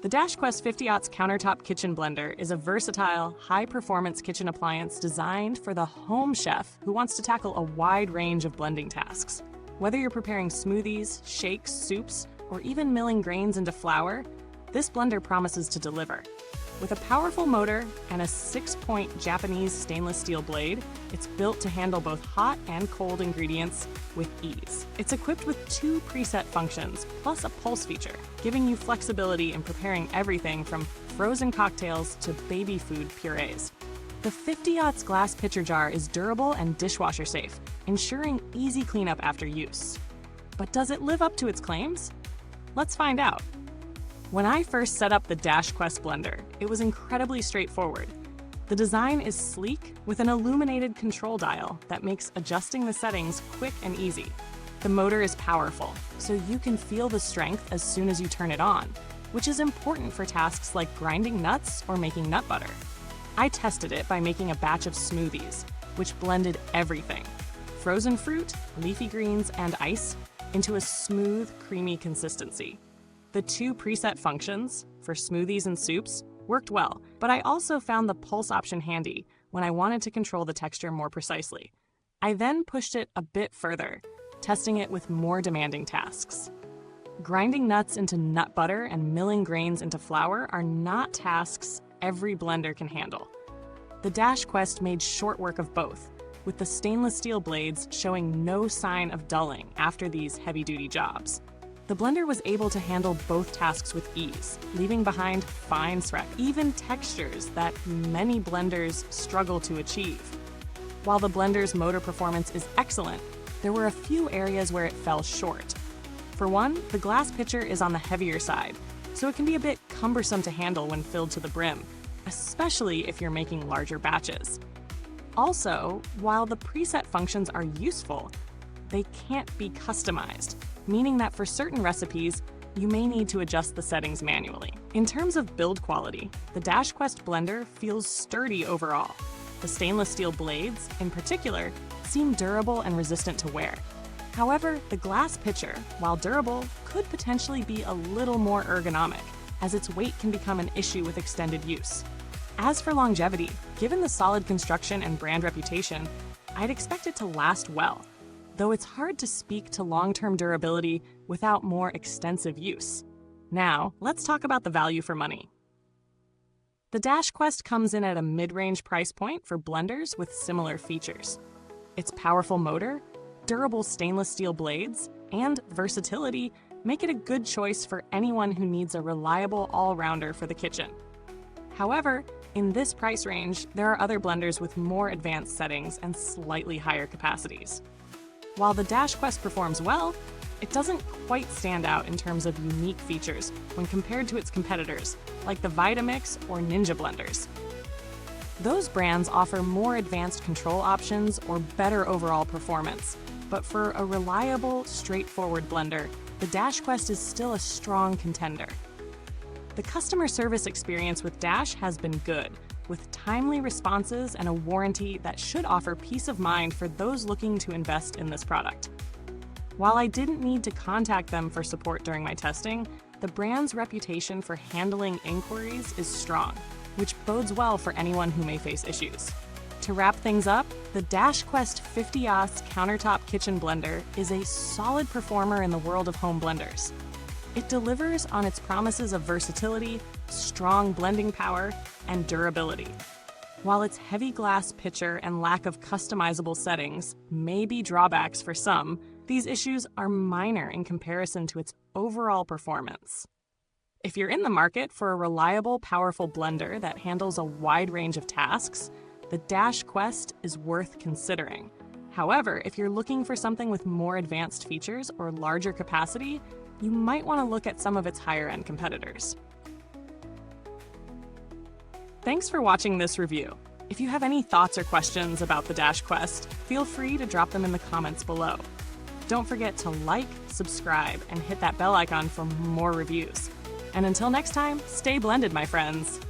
The DashQuest 50-Aughts Countertop Kitchen Blender is a versatile, high-performance kitchen appliance designed for the home chef who wants to tackle a wide range of blending tasks. Whether you're preparing smoothies, shakes, soups, or even milling grains into flour, this blender promises to deliver. With a powerful motor and a 6-point Japanese stainless steel blade, it's built to handle both hot and cold ingredients with ease. It's equipped with 2 preset functions, plus a pulse feature, giving you flexibility in preparing everything from frozen cocktails to baby food purees. The 50-Aughts glass pitcher jar is durable and dishwasher safe, ensuring easy cleanup after use. But does it live up to its claims? Let's find out. When I first set up the DashQuest blender, it was incredibly straightforward. The design is sleek with an illuminated control dial that makes adjusting the settings quick and easy. The motor is powerful, so you can feel the strength as soon as you turn it on, which is important for tasks like grinding nuts or making nut butter. I tested it by making a batch of smoothies, which blended everything, frozen fruit, leafy greens, and ice, into a smooth, creamy consistency. The 2 preset functions, for smoothies and soups, worked well, but I also found the pulse option handy when I wanted to control the texture more precisely. I then pushed it a bit further, testing it with more demanding tasks. Grinding nuts into nut butter and milling grains into flour are not tasks every blender can handle. The DashQuest made short work of both, with the stainless steel blades showing no sign of dulling after these heavy-duty jobs. The blender was able to handle both tasks with ease, leaving behind fine scratch, even textures that many blenders struggle to achieve. While the blender's motor performance is excellent, there were a few areas where it fell short. For one, the glass pitcher is on the heavier side, so it can be a bit cumbersome to handle when filled to the brim, especially if you're making larger batches. Also, while the preset functions are useful, they can't be customized, meaning that for certain recipes, you may need to adjust the settings manually. In terms of build quality, the DashQuest blender feels sturdy overall. The stainless steel blades, in particular, seem durable and resistant to wear. However, the glass pitcher, while durable, could potentially be a little more ergonomic, as its weight can become an issue with extended use. As for longevity, given the solid construction and brand reputation, I'd expect it to last well, though it's hard to speak to long-term durability without more extensive use. Now, let's talk about the value for money. The DashQuest comes in at a mid-range price point for blenders with similar features. Its powerful motor, durable stainless steel blades, and versatility make it a good choice for anyone who needs a reliable all-rounder for the kitchen. However, in this price range, there are other blenders with more advanced settings and slightly higher capacities. While the DashQuest performs well, it doesn't quite stand out in terms of unique features when compared to its competitors, like the Vitamix or Ninja blenders. Those brands offer more advanced control options or better overall performance, but for a reliable, straightforward blender, the DashQuest is still a strong contender. The customer service experience with Dash has been good, with timely responses and a warranty that should offer peace of mind for those looking to invest in this product. While I didn't need to contact them for support during my testing, the brand's reputation for handling inquiries is strong, which bodes well for anyone who may face issues. To wrap things up, the DashQuest 50-Aughts Countertop Kitchen Blender is a solid performer in the world of home blenders. It delivers on its promises of versatility, strong blending power, and durability. While its heavy glass pitcher and lack of customizable settings may be drawbacks for some, these issues are minor in comparison to its overall performance. If you're in the market for a reliable, powerful blender that handles a wide range of tasks, the DashQuest is worth considering. However, if you're looking for something with more advanced features or larger capacity, you might want to look at some of its higher-end competitors. Thanks for watching this review. If you have any thoughts or questions about the DashQuest, feel free to drop them in the comments below. Don't forget to like, subscribe, and hit that bell icon for more reviews. And until next time, stay blended, my friends.